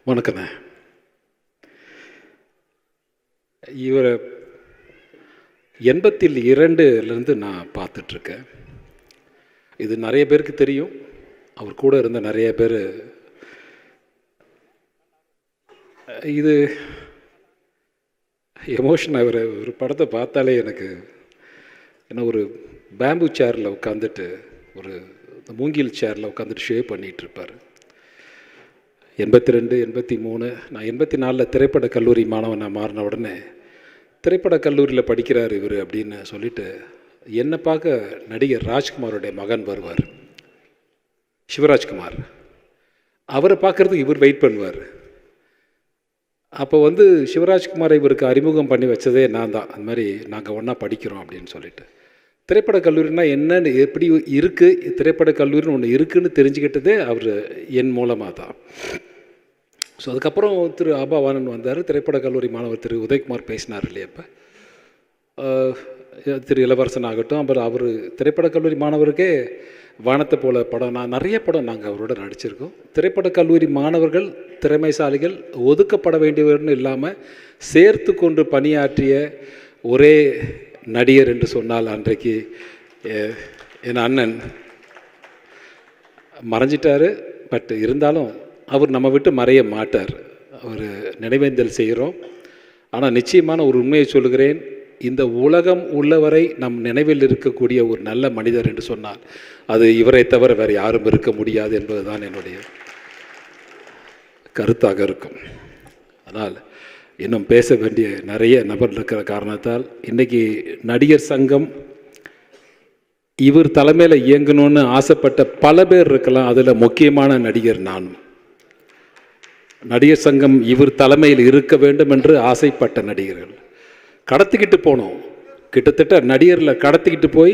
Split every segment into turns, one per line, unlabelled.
வணக்கண்ணே. இவரை 82லேருந்து நான் பார்த்துட்ருக்கேன். இது நிறைய பேருக்கு தெரியும். அவர் கூட இருந்த நிறைய பேர் இது எமோஷன். அவர் ஒரு படத்தை பார்த்தாலே எனக்கு என்ன, ஒரு பேம்பு சேரில் உட்காந்துட்டு, ஒரு மூங்கில் சேரில் உட்காந்துட்டு ஷேவ் பண்ணிகிட்ருப்பார். 82, 83, நான் 84 திரைப்பட கல்லூரி மாணவனை மாறின உடனே திரைப்பட கல்லூரியில் படிக்கிறார் இவர் அப்படின்னு சொல்லிட்டு என்னை பார்க்க நடிகர் ராஜ்குமாரோடைய மகன் வருவார், சிவராஜ்குமார். அவரை பார்க்குறதுக்கு இவர் வெயிட் பண்ணுவார். அப்போ சிவராஜ்குமாரை இவருக்கு அறிமுகம் பண்ணி வச்சதே நான் தான். அந்த மாதிரி நாங்கள் ஒன்றா படிக்கிறோம் அப்படின்னு சொல்லிட்டு. திரைப்பட கல்லூரினா என்னன்னு, எப்படி இருக்குது திரைப்பட கல்லூரின்னு ஒன்று இருக்குதுன்னு தெரிஞ்சுக்கிட்டதே அவர் என் மூலமாக தான். ஸோ அதுக்கப்புறம் திரு ஆபாவானன் வந்தார். திரைப்பட கல்லூரி மாணவர் திரு உதயகுமார் பேசினார் இல்லையா, இப்போ திரு இளவரசன் ஆகட்டும். அப்புறம் அவர் திரைப்பட கல்லூரி மாணவருக்கே வானத்தை போல படம், நான் நிறைய படம் நாங்கள் அவரோட நடிச்சிருக்கோம். திரைப்பட கல்லூரி மாணவர்கள் திறமைசாலிகள், ஒதுக்கப்பட வேண்டியவர்னு இல்லாமல் சேர்த்து கொண்டு பணியாற்றிய ஒரே நடிகர் என்று சொன்னால் அன்றைக்கு என் அண்ணன் மறைஞ்சிட்டார். பட் இருந்தாலும் அவர் நம்ம விட்டு மறைய மாட்டார். அவர் நினைவேந்தல் செய்கிறோம். ஆனால் நிச்சயமான ஒரு உண்மையை சொல்லுகிறேன், இந்த உலகம் உள்ளவரை நம் நினைவில் இருக்கக்கூடிய ஒரு நல்ல மனிதர் என்று சொன்னால் அது இவரை தவிர வேறு யாரும் இருக்க முடியாது என்பது தான் என்னுடைய கருத்தாக இருக்கும். ஆனால் இன்னும் பேச வேண்டிய நிறைய நபர் இருக்கிற காரணத்தால் இன்றைக்கி நடிகர் சங்கம் இவர் தலைமையில் இயங்கணும்னு ஆசைப்பட்ட பல பேர் இருக்கலாம். அதில் முக்கியமான நடிகர் நான். நடிகர் சங்கம் இவர் தலைமையில் இருக்க வேண்டும் என்று ஆசைப்பட்ட நடிகர்கள் கடத்திக்கிட்டு போனோம். கிட்டத்தட்ட நடிகரில் கடத்திக்கிட்டு போய்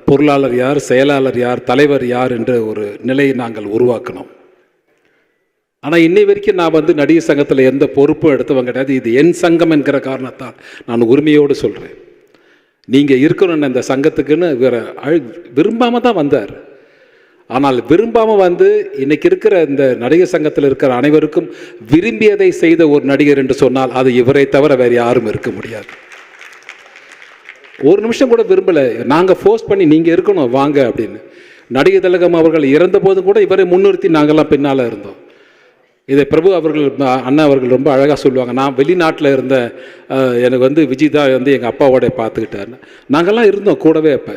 பொருளாளர் யார், செயலாளர் யார், தலைவர் யார் என்ற ஒரு நிலையை நாங்கள் உருவாக்கணும். ஆனால் இன்னை வரைக்கும் நான் நடிகர் சங்கத்தில் எந்த பொறுப்பும் எடுத்தவங்க கிடையாது. இது என் சங்கம் என்கிற காரணத்தால் நான் உரிமையோடு சொல்கிறேன். நீங்கள் இருக்கணும்னு இந்த சங்கத்துக்குன்னு வேறு விரும்பாமல் தான் வந்தார். ஆனால் விரும்பாமல் இன்றைக்கி இருக்கிற இந்த நடிகர் சங்கத்தில் இருக்கிற அனைவருக்கும் விரும்பியதை செய்த ஒரு நடிகர் என்று சொன்னால் அது இவரை தவிர வேறு யாரும் இருக்க முடியாது. ஒரு நிமிஷம் கூட விரும்பலை. நாங்கள் ஃபோர்ஸ் பண்ணி நீங்கள் இருக்கணும் வாங்க அப்படின்னு. நடிகர் திலகம் அவர்கள் இறந்த போதும் கூட இவரை முன்னிறுத்தி நாங்கள்லாம் பின்னால் இருந்தோம். இதை பிரபு அவர்கள், அண்ணா அவர்கள் ரொம்ப அழகாக சொல்லுவாங்க. நான் வெளிநாட்டில் இருந்த எனக்கு விஜய் தான் எங்கள் அப்பாவோட பார்த்துக்கிட்டாருன்னு. நாங்கள்லாம் இருந்தோம் கூடவே. அப்போ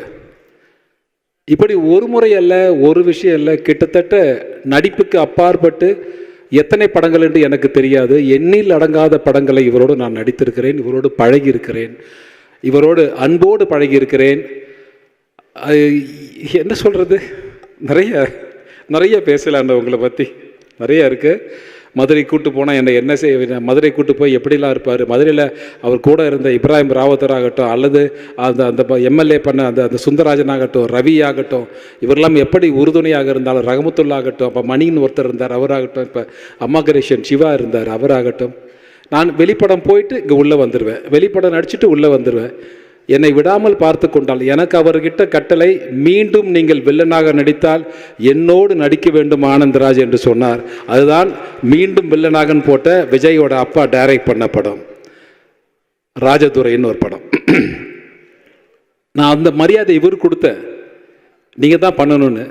இப்படி ஒரு முறை அல்ல, ஒரு விஷயம் இல்லை, கிட்டத்தட்ட நடிப்புக்கு அப்பாற்பட்டு எத்தனை படங்கள் என்று எனக்கு தெரியாது, எண்ணில் அடங்காத படங்களை இவரோடு நான் நடித்திருக்கிறேன், இவரோடு பழகியிருக்கிறேன், இவரோடு அன்போடு பழகியிருக்கிறேன். என்ன சொல்கிறது, நிறைய பேசலாண்ட உங்களை பற்றி நிறைய இருக்குது. மதுரை கூட்டு போனால் என்ன செய்ய, மதுரை கூட்டு போய் எப்படிலாம் இருப்பார். மதுரையில் அவர் கூட இருந்த இப்ராஹிம் ராவத்தர் ஆகட்டும், அல்லது அந்த எம்எல்ஏ பண்ண அந்த சுந்தரராஜன் ஆகட்டும், ரவி ஆகட்டும், இவரெல்லாம் எப்படி உறுதுணையாக இருந்தாலும், ரஹமத்துல்லா ஆகட்டும், அப்போ மணின்னு ஒருத்தர் இருந்தார் அவராகட்டும், இப்போ அம்மா கணேசன் சிவா இருந்தார் அவராகட்டும். நான் வெளிப்படம் போயிட்டு இங்கே உள்ளே வந்துடுவேன், வெளிப்படம் நடிச்சுட்டு உள்ளே வந்துடுவேன். என்னை விடாமல் பார்த்து கொண்டால் எனக்கு அவர்கிட்ட கட்டளை, மீண்டும் நீங்கள் வில்லனாக நடித்தால் என்னோடு நடிக்க வேண்டும் ஆனந்தராஜ் என்று சொன்னார். அதுதான் மீண்டும் வில்லனாகன்னு போட்ட விஜயோட அப்பா டைரக்ட் பண்ண படம் ராஜதுரைன்னு ஒரு படம். நான் அந்த மரியாதை இவர் கொடுத்தேன், நீங்கள் தான் பண்ணணும்னு.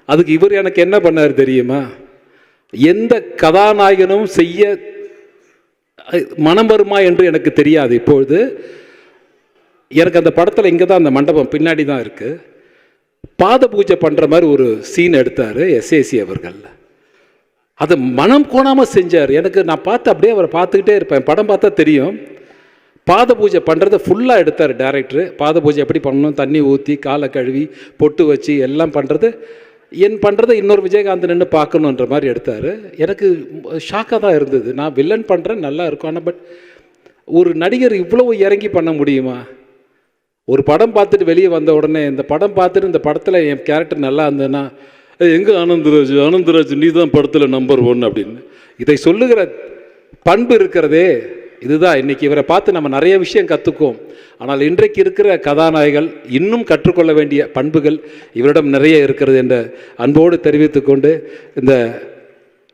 அதுக்கு இவர் எனக்கு என்ன பண்ணார் தெரியுமா? எந்த கதாநாயகனும் செய்ய மனம் வருமா என்று எனக்கு தெரியாது. இப்பொழுது எனக்கு அந்த படத்தில் இங்கே தான் அந்த மண்டபம் பின்னாடி தான் இருக்குது, பாத பூஜை பண்ணுற மாதிரி ஒரு சீன் எடுத்தார் எஸ்ஏசி அவர்கள். அதை மனம் கோணாமல் செஞ்சார். எனக்கு நான் பார்த்து அப்படியே அவரை பார்த்துக்கிட்டே இருப்பேன். படம் பார்த்தா தெரியும். பாத பூஜை பண்ணுறதை ஃபுல்லாக எடுத்தார் டைரக்டரு. பாத பூஜை எப்படி பண்ணணும், தண்ணி ஊற்றி காலை கழுவி பொட்டு வச்சு எல்லாம் பண்ணுறது, பண்ணுறதை இன்னொரு விஜயகாந்த் நின்று பார்க்கணுன்ற மாதிரி எடுத்தார். எனக்கு ஷாக்காக தான் இருந்தது. நான் வில்லன் பண்ணுறேன், நல்லா இருக்கும். ஆனால் பட் ஒரு நடிகர் இவ்வளவு இறங்கி பண்ண முடியுமா? ஒரு படம் பார்த்துட்டு வெளியே வந்த உடனே இந்த படம் பார்த்துட்டு இந்த படத்தில் என் கேரக்டர் நல்லா இருந்ததுன்னா, எங்கே ஆனந்தராஜ் நீ தான் படத்தில் நம்பர் 1 அப்படின்னு இதை சொல்லுகிற பண்பு இருக்கிறதே இதுதான். இன்றைக்கி இவரை பார்த்து நம்ம நிறைய விஷயம் கற்றுக்குவோம். ஆனால் இன்றைக்கு இருக்கிற கதாநாயகர்கள் இன்னும் கற்றுக்கொள்ள வேண்டிய பண்புகள் இவரிடம் நிறைய இருக்கிறது என்ற அன்போடு தெரிவித்துக்கொண்டு இந்த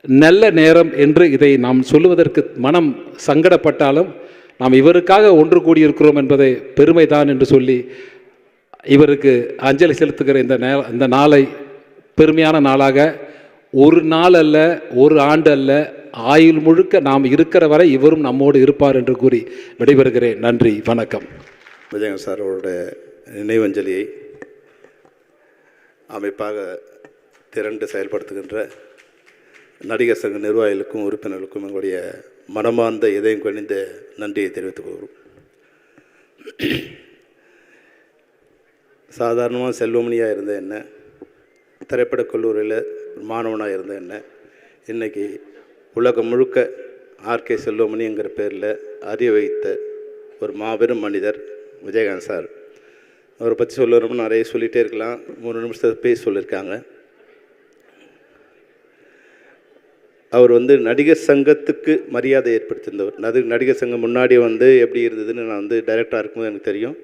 நல்ல நேரம் என்று இதை நாம் சொல்லுவதற்கு மனம் சங்கடப்பட்டாலும் நாம் இவருக்காக ஒன்று கூடியிருக்கிறோம் என்பதை பெருமைதான் என்று சொல்லி இவருக்கு அஞ்சலி செலுத்துகிற இந்த நாளை பெருமையான நாளாக ஒரு நாள் அல்ல, ஒரு ஆண்டு அல்ல, ஆயுள் முழுக்க நாம் இருக்கிற வரை இவரும் நம்மோடு இருப்பார் என்று கூறி விடைபெறுகிறேன். நன்றி, வணக்கம்.
விஜயகாந்த் சார் அவருடைய நினைவஞ்சலியை அமைப்பாக திரண்டு செயல்படுத்துகின்ற நடிகர் சங்க நிர்வாகிகளுக்கும் உறுப்பினர்களுக்கும் எங்களுடைய மனமார்ந்த இதயம் கணிந்த நன்றியை தெரிவித்துக் கொள்கிறோம். சாதாரணமாக செல்வமணியாக இருந்த என்ன, திரைப்படக் கல்லூரியில் மாணவனாக இருந்த என்ன, இன்றைக்கி உலகம் முழுக்க ஆர்கே செல்வமணிங்கிற பேரில் அறிய வைத்த ஒரு மாபெரும் மனிதர் விஜயகாந்த் சார். அவரை பற்றி சொல்லணும்னு நிறைய சொல்லிகிட்டே இருக்கலாம். 3 நிமிஷத்தை பேசி சொல்லியிருக்காங்க. அவர் நடிகர் சங்கத்துக்கு மரியாதை ஏற்படுத்தியிருந்தவர். நடிகர் சங்கம் முன்னாடி எப்படி இருந்ததுன்னு நான் டைரக்டராக இருக்கும்போது எனக்கு தெரியும்.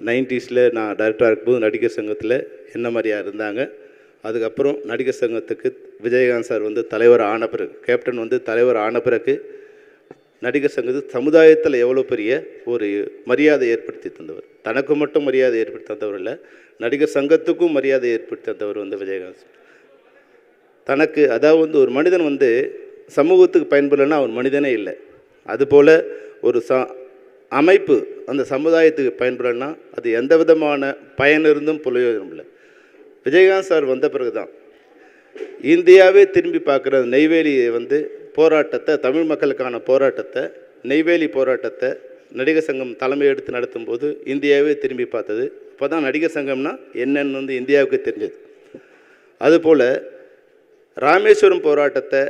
90s நான் டைரக்டராக இருக்கும்போது நடிகர் சங்கத்தில் என்ன மாதிரியாக இருந்தாங்க. அதுக்கப்புறம் நடிகர் சங்கத்துக்கு விஜயகாந்த் சார் தலைவர் ஆன பிறகு, கேப்டன் தலைவர் ஆன பிறகு நடிகர் சங்கத்துக்கு சமுதாயத்தில் எவ்வளோ பெரிய ஒரு மரியாதை ஏற்படுத்தி தந்தவர். தனக்கு மட்டும் மரியாதை ஏற்படுத்தி தந்தவர் இல்லை, நடிகர் சங்கத்துக்கும் மரியாதை ஏற்படுத்தி தந்தவர் விஜயகாந்த். தனக்கு அதாவது ஒரு மனிதன் சமூகத்துக்கு பயன்படலைன்னா அவர் மனிதனே இல்லை. அதுபோல் ஒரு அமைப்பு அந்த சமுதாயத்துக்கு பயன்படலைன்னா அது எந்த விதமான பயனிருந்தும் பிரயோஜனம் இல்லை. விஜயகாந்த் சார் வந்த பிறகு தான் இந்தியாவே திரும்பி பார்க்குற நெய்வேலியை போராட்டத்தை, தமிழ் மக்களுக்கான போராட்டத்தை, நெய்வேலி போராட்டத்தை நடிகர் சங்கம் தலைமை எடுத்து நடத்தும்போது இந்தியாவே திரும்பி பார்த்தது. இப்போ தான் நடிகர் சங்கம்னா என்னென்னு இந்தியாவுக்கு தெரிஞ்சது. அதுபோல் ராமேஸ்வரம் போராட்டத்தை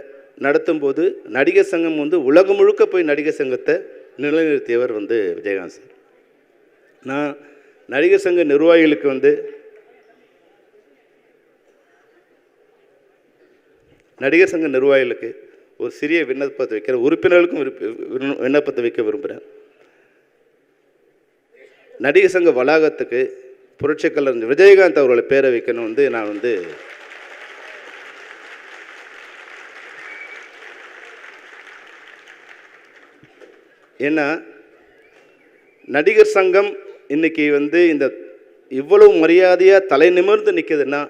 நடத்தும்போது நடிகர் சங்கம் உலகம் முழுக்க போய் நடிகர் சங்கத்தை நிலைநிறுத்தியவர் விஜயகாந்த் சார். நான் நடிகர் சங்க நிர்வாகிகளுக்கு நடிகர் சங்க நிர்வாகிகளுக்கு ஒரு சிறிய விண்ணப்பத்தை வைக்கிறேன். உறுப்பினர்களுக்கும் விண்ணப்பத்தை வைக்க விரும்புகிறேன். நடிகர் சங்க வளாகத்துக்கு புரட்சிக் கலைஞர் விஜயகாந்த் அவர்களை பேரை வைக்கணும் நான் ஏன்னா நடிகர் சங்கம் இன்னைக்கு இந்த இவ்வளவு மரியாதையாக தலை நிமிர்ந்து நிற்குதுன்னா,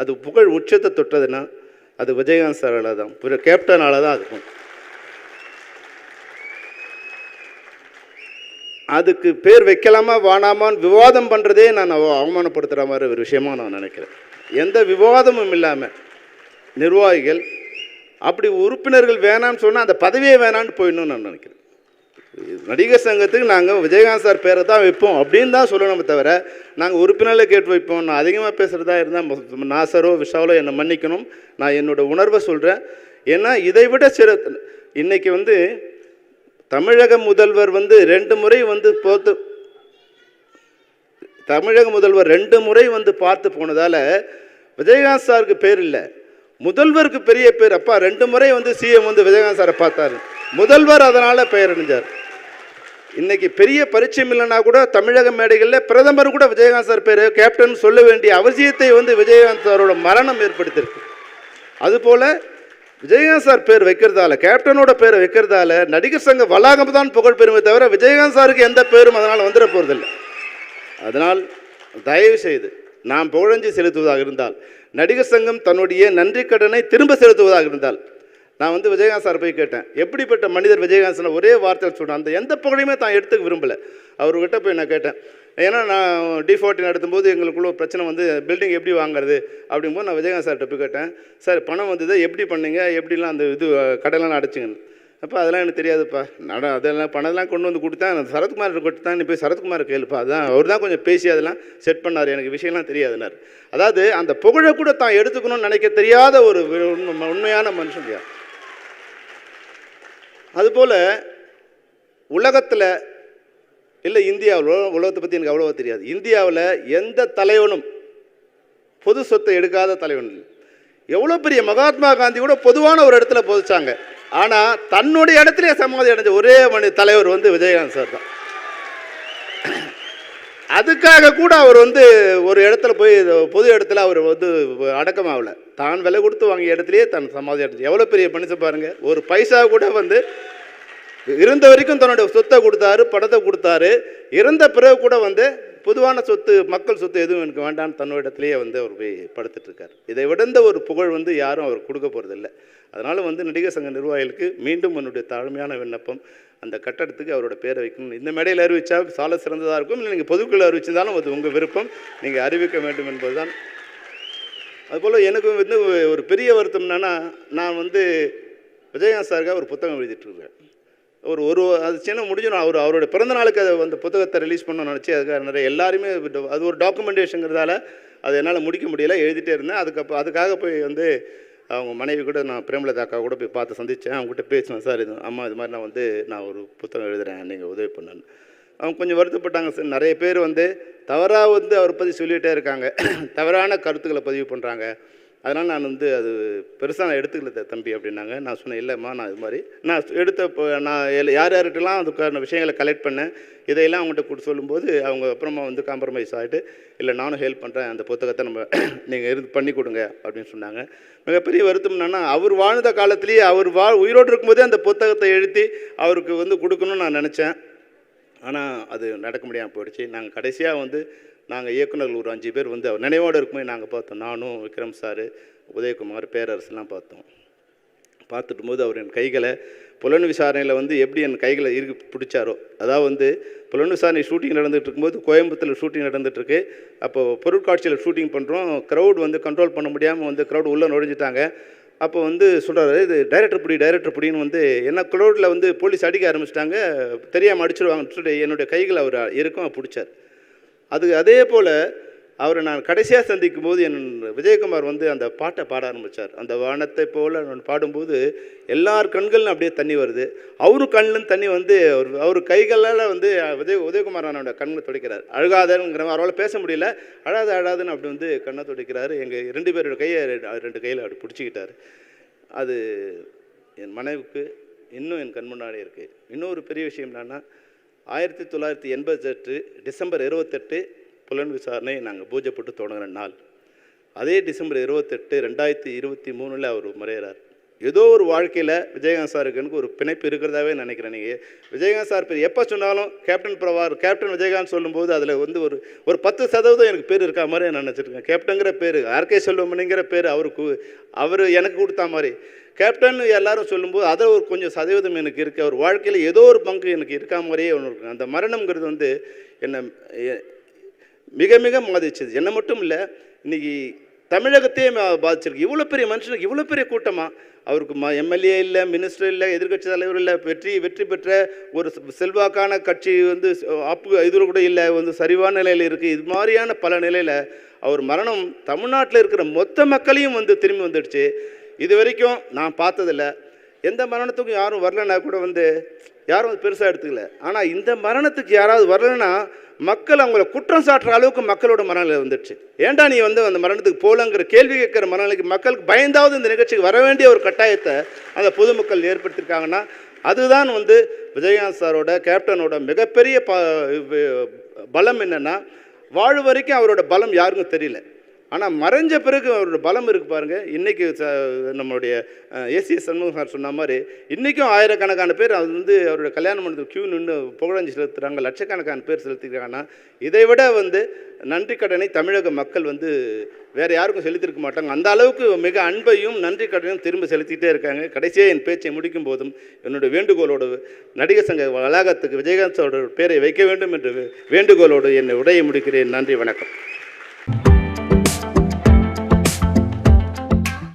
அது புகழ் உச்சத்தை தொட்டதுன்னா அது விஜயகாந்த் சாரால் தான், கேப்டனால தான் இருக்கும். அதுக்கு பேர் வைக்கலாமா வேணாமான்னு விவாதம் பண்ணுறதே நான் அவமானப்படுத்துகிற மாதிரி ஒரு விஷயமாக நான் நினைக்கிறேன். எந்த விவாதமும் இல்லாமல் நிர்வாகிகள் அப்படி உறுப்பினர்கள் வேணான்னு சொன்னால் அந்த பதவியே வேணான்னு போயிடணும்னு நான் நினைக்கிறேன். நடிகர் சங்கத்துக்கு நாங்கள் விஜயகாந்த் சார் பேரை தான் வைப்போம் அப்படின்னு தான் சொல்லணுமே தவிர நாங்கள் உறுப்பினர்களை கேட்டு வைப்போம். நான் அதிகமாக பேசுகிறதா இருந்தால் நாசரோ விஷாலோ என்னை மன்னிக்கணும். நான் என்னோடய உணர்வை சொல்கிறேன். ஏன்னா இதை விட இன்றைக்கி தமிழக முதல்வர் 2 முறை தமிழக முதல்வர் 2 முறை பார்த்து போனதால் விஜயகாந்த் சாருக்கு பேர் இல்லை, முதல்வருக்கு பெரிய பேர். அப்பா 2 முறை சிஎம் விஜயகாந்த் சாரை பார்த்தாரு, முதல்வர் அதனால் பெயர் அணிஞ்சார். இன்றைக்கி பெரிய பரிச்சயம் இல்லைன்னா கூட தமிழக மேடைகளில் பிரதமர் கூட விஜயகாந்த் சார் பேர் கேப்டன் சொல்ல வேண்டிய அவசியத்தை விஜயகாந்த் சாரோட மரணம் ஏற்படுத்தியிருக்கு. அதுபோல் விஜயகாந்த் சார் பேர் வைக்கிறதால, கேப்டனோட பேரை வைக்கிறதால நடிகர் சங்க வளாகம் தான் புகழ் பெருமை தவிர விஜயகாந்த் சாருக்கு எந்த பேரும் அதனால் வந்துட போகிறதில்லை. அதனால் தயவு செய்து நாம் புகழஞ்சி செலுத்துவதாக இருந்தால், நடிகர் சங்கம் தன்னுடைய நன்றி கடனை திரும்ப செலுத்துவதாக இருந்தால், நான் விஜயகாந்த் சார் போய் கேட்டேன், எப்படிப்பட்ட மனிதர் விஜயகாந்த் சார், ஒரே வார்த்தையில் சொன்னேன். அந்த எந்த புகழையுமே தான் எடுத்துக்க விரும்பலை. அவர்கிட்ட போய் நான் கேட்டேன், ஏன்னா நான் D40 நடத்தும்போது எங்களுக்குள்ள ஒரு பிரச்சனை பில்டிங் எப்படி வாங்குறது அப்படிங்கும்போது நான் விஜயகாந்த் சார்கிட்ட போய் கேட்டேன், சார் பணம் எப்படி பண்ணீங்க, எப்படிலாம் அந்த கடையெல்லாம் அடைச்சிங்கன்னு. அப்போ அதெல்லாம் எனக்கு தெரியாதுப்பா, அதெல்லாம் பணம்லாம் கொண்டு கொடுத்தேன், சரத்குமார் கொடுத்தான், நீ போய் சரத்குமார் கேளுப்பா, அதான் அவர் தான் கொஞ்சம் பேசி அதெல்லாம் செட் பண்ணார், எனக்கு விஷயம்லாம் தெரியாதுன்னார். அதாவது அந்த புகழை கூட தான் எடுத்துக்கணும்னு நினைக்க தெரியாத ஒரு உண்மையான மனுஷன் யார். அதுபோல் உலகத்தில் இல்லை, இந்தியாவில், உலகத்தை பற்றி எனக்கு அவ்வளோவா தெரியாது, இந்தியாவில் எந்த தலைவனும் பொது சொத்தை எடுக்காத தலைவன் இல்லை. எவ்வளோ பெரிய மகாத்மா காந்தி கூட பொதுவான ஒரு இடத்துல போதிச்சாங்க, ஆனால் தன்னுடைய இடத்துல சமாதி அடைஞ்ச ஒரே தலைவர் விஜயகாந்த் சார் தான். அதுக்காக கூட அவர் ஒரு இடத்துல போய் பொது இடத்துல அவர் அடக்கமாகல. தான் விலை கொடுத்து வாங்கிய இடத்துலையே தன் சமாதி அடைஞ்சு. எவ்வளோ பெரிய மனுஷன் பாருங்கள். ஒரு பைசா கூட வந்து இருந்த வரைக்கும் தன்னுடைய சொத்தை கொடுத்தாரு, பணத்தை கொடுத்தாரு. இறந்த பிறகு கூட வந்து பொதுவான சொத்து, மக்கள் சொத்து எதுவும் எனக்கு வேண்டான்னு தன்னோட இடத்துலையே வந்து அவர் போய் படுத்துட்ருக்கார். இதை விடந்த ஒரு புகழ் வந்து யாரும் அவர் கொடுக்க போகிறதில்லை. அதனால் வந்து நடிகர் சங்க நிர்வாகிகளுக்கு மீண்டும் என்னுடைய தாழ்மையான விண்ணப்பம், அந்த கட்டடத்துக்கு அவரோட பேரை வைக்கணும். இந்த மேடையில் அறிவித்தா சால சிறந்ததாக இருக்கும். இல்லை நீங்கள் பொதுக்குழு அறிவிச்சிருந்தாலும் அது உங்கள் விருப்பம், நீங்கள் அறிவிக்க வேண்டும் என்பதுதான். அதுபோல் எனக்கு வந்து ஒரு பெரிய வருத்தம் என்னென்னா, நான் வந்து விஜயகாந்த் சாருக்காக ஒரு புத்தகம் எழுதிட்டுருக்கேன். அது சின்ன முடிஞ்சிடும். அவரோட பிறந்த நாளுக்கு அதை அந்த புத்தகத்தை ரிலீஸ் பண்ணணும்னு நினச்சி அதுக்காக நிறைய எல்லாருமே அது ஒரு டாக்குமெண்டேஷனுங்கிறதால அது என்னால் முடிக்க முடியலை. எழுதிட்டே இருந்தேன். அதுக்காக போய் வந்து அவங்க மனைவி கூட, நான் பிரேமலதா அக்கா கூட போய் பார்த்து சந்தித்தேன். அவங்ககிட்ட பேசினேன். சார் இது அம்மா இது மாதிரி நான் ஒரு புத்தகம் எழுதுகிறேன், நீங்கள் உதவி பண்ணுன்னு. அவங்க கொஞ்சம் வருத்தப்பட்டாங்க. சார் நிறைய பேர் வந்து தவறாக வந்து அவரை பற்றி சொல்லிகிட்டே இருக்காங்க, தவறான கருத்துக்களை பதிவு பண்ணுறாங்க. அதனால் நான் வந்து அது பெருசாக நான் எடுத்துக்கல தம்பி அப்படின்னாங்க. நான் சொன்னேன், இல்லைம்மா நான் இது மாதிரி நான் யார்கிட்டலாம் அதுக்கான விஷயங்களை கலெக்ட் பண்ணேன், இதையெல்லாம் அவங்கள்ட்ட கொடுத்து சொல்லும்போது அவங்க அப்புறமா வந்து காம்ப்ரமைஸ் ஆகிட்டு, இல்லை நானும் ஹெல்ப் பண்ணுறேன், அந்த புத்தகத்தை நீங்கள் பண்ணி கொடுங்க அப்படின்னு சொன்னாங்க. மிகப்பெரிய வருத்தம் என்னென்னா, அவர் வாழ்ந்த காலத்திலேயே அவர் உயிரோடு இருக்கும்போதே அந்த புத்தகத்தை எழுதி அவருக்கு வந்து கொடுக்கணும்னு நான் நினச்சேன். ஆனால் அது நடக்க முடியாமல் போயிடுச்சு. நாங்கள் கடைசியாக வந்து இயக்குநர்கள் ஒரு 5 பேர் வந்து அவர் நினைவோடு இருக்கும்போது நாங்கள் பார்த்தோம். நானும் விக்ரம் சார், உதயகுமார், பேரரசுலாம் பார்த்தோம். பார்த்துட்டும் போது அவர் என் கைகளை புலன் விசாரணையில் வந்து எப்படி என் கைகளை பிடிச்சாரோ, அதாவது வந்து புலன் விசாரணை ஷூட்டிங் நடந்துகிட்டு இருக்கும்போது கோயம்புத்தூரில் ஷூட்டிங் நடந்துகிட்ருக்கு. அப்போது பொருட்காட்சியில் ஷூட்டிங் பண்ணுறோம். க்ரௌட் வந்து கண்ட்ரோல் பண்ண முடியாமல் வந்து க்ரௌட் உள்ளே நுழைஞ்சிட்டாங்க. அப்போ வந்து சொல்கிறாரு, இது டைரக்டர் பிடின்னு வந்து என்ன க்ரௌடில் வந்து போலீஸ் அடிக்க ஆரம்பிச்சிட்டாங்க, தெரியாமல் அடிச்சிடுவாங்கன்னு சொல்லிட்டு என்னுடைய கைகளை அவர் இருக்கும் பிடிச்சார். அதே போல் அவரை நான் கடைசியாக சந்திக்கும் போது விஜயகுமார் வந்து அந்த பாட்டை பாட ஆரம்பித்தார். அந்த வானத்தை போல் நான் பாடும்போது எல்லார் கண்களும் அப்படியே தண்ணி வருது. அவரு கண்ணிலும் தண்ணி வந்து அவர் கைகளால் வந்து உதயகுமார் அவனோட கண்ணை துடைக்கிறார். அழுகாதங்கிற அவரால் பேச முடியல, அழாதுன்னு அப்படி வந்து கண்ணை துடைக்கிறாரு. எங்கள் 2 பேரோட கையை 2 கையில் அப்படி பிடிச்சிக்கிட்டார். அது என் மனைவிக்கு இன்னும் என் கண் முன்னாடி இருக்குது. இன்னொரு பெரிய விஷயம் என்னென்னா, 1988 டிசம்பர் 28 புலன் விசாரணை நாங்கள் பூஜை போட்டு தொடங்குற நாள். அதே டிசம்பர் 28 2023 அவர் மறையிறார். ஏதோ ஒரு வாழ்க்கையில் விஜயகாந்த் சாருக்கு எனக்கு ஒரு பிணைப்பு இருக்கிறதாவே நினைக்கிறேன். நீங்கள் விஜயகாந்த் சார் பேர் எப்போ சொன்னாலும் கேப்டன் விஜயகாந்த் சொல்லும்போது அதில் வந்து ஒரு 10% எனக்கு பேர் இருக்கா மாதிரி நான் நினச்சிருக்கேன். கேப்டனுங்கிற பேர், ஆர்கே செல்வமணிங்கிற பேர் அவர் எனக்கு கொடுத்தா மாதிரி, கேப்டன் எல்லாரும் சொல்லும்போது அதில் ஒரு கொஞ்சம் சதவீதம் எனக்கு இருக்குது. அவர் வாழ்க்கையில் ஏதோ ஒரு பங்கு எனக்கு இருக்கா மாதிரியே ஒன்று இருக்குது. அந்த மரணங்கிறது வந்து என்னை மிக மிக பாதிச்சது. என்னை மட்டும் இல்லை, இன்றைக்கி தமிழகத்தையே பாதிச்சிருக்கு. இவ்வளோ பெரிய மனுஷனுக்கு இவ்வளோ பெரிய கூட்டமாக, அவருக்கு எம்எல்ஏ இல்லை, மினிஸ்டர் இல்லை, எதிர்கட்சி தலைவர் இல்லை, வெற்றி பெற்ற ஒரு செல்வாக்கான கட்சி வந்து இதில் கூட இல்லை, வந்து சரிவான நிலையில் இருக்குது. இது மாதிரியான பல நிலையில் அவர் மரணம் தமிழ்நாட்டில் இருக்கிற மொத்த மக்களையும் வந்து திரும்பி வந்துடுச்சு. இது வரைக்கும் நான் பார்த்ததில்ல. எந்த மரணத்துக்கும் யாரும் வரலன்னா கூட வந்து யாரும் பெருசாக எடுத்துக்கல. ஆனால் இந்த மரணத்துக்கு யாராவது வரலைன்னா மக்கள் அவங்கள குற்றம் சாட்டுற அளவுக்கு மக்களோட மனநிலை வந்துடுச்சு. ஏன்டா நீ வந்து அந்த மரணத்துக்கு போலங்கிற கேள்வி கேட்குற மனநிலைக்கு மக்களுக்கு பயந்தாவது இந்த நிகழ்ச்சிக்கு வர வேண்டிய ஒரு கட்டாயத்தை அந்த பொதுமக்கள் ஏற்படுத்தியிருக்காங்கன்னா, அதுதான் வந்து விஜயகாந்த் சாரோட கேப்டனோட மிகப்பெரிய பலம். என்னென்னா, வாழ வரைக்கும் அவரோட பலம் யாருக்கும் தெரியல, ஆனால் மறைஞ்ச பிறகு அவரோட பலம் இருக்குது பாருங்கள். இன்றைக்கி நம்மளுடைய ஏசிஎஸ் சண்முகம் சார் சொன்ன மாதிரி இன்றைக்கும் ஆயிரக்கணக்கான பேர் அது வந்து அவரோட கல்யாண மண்டபத்தில் கியூ நின்று புகழஞ்சு செலுத்துகிறாங்க, லட்சக்கணக்கான பேர் செலுத்திக்கிறாங்கன்னா, இதை விட வந்து நன்றி கடனை தமிழக மக்கள் வந்து வேறு யாருக்கும் செலுத்தியிருக்க மாட்டாங்க. அந்த அளவுக்கு மிக அன்பையும் நன்றி கடனையும் திரும்ப செலுத்திகிட்டே இருக்காங்க. கடைசியாக என் பேச்சை முடிக்கும் போதும் என்னுடைய வேண்டுகோளோடு நடிகர் சங்க வளாகத்துக்கு விஜயகாந்த் அவரோட பேரை வைக்க வேண்டும் என்ற வேண்டுகோளோடு என்னை உரையை முடிக்கிறேன். நன்றி, வணக்கம்.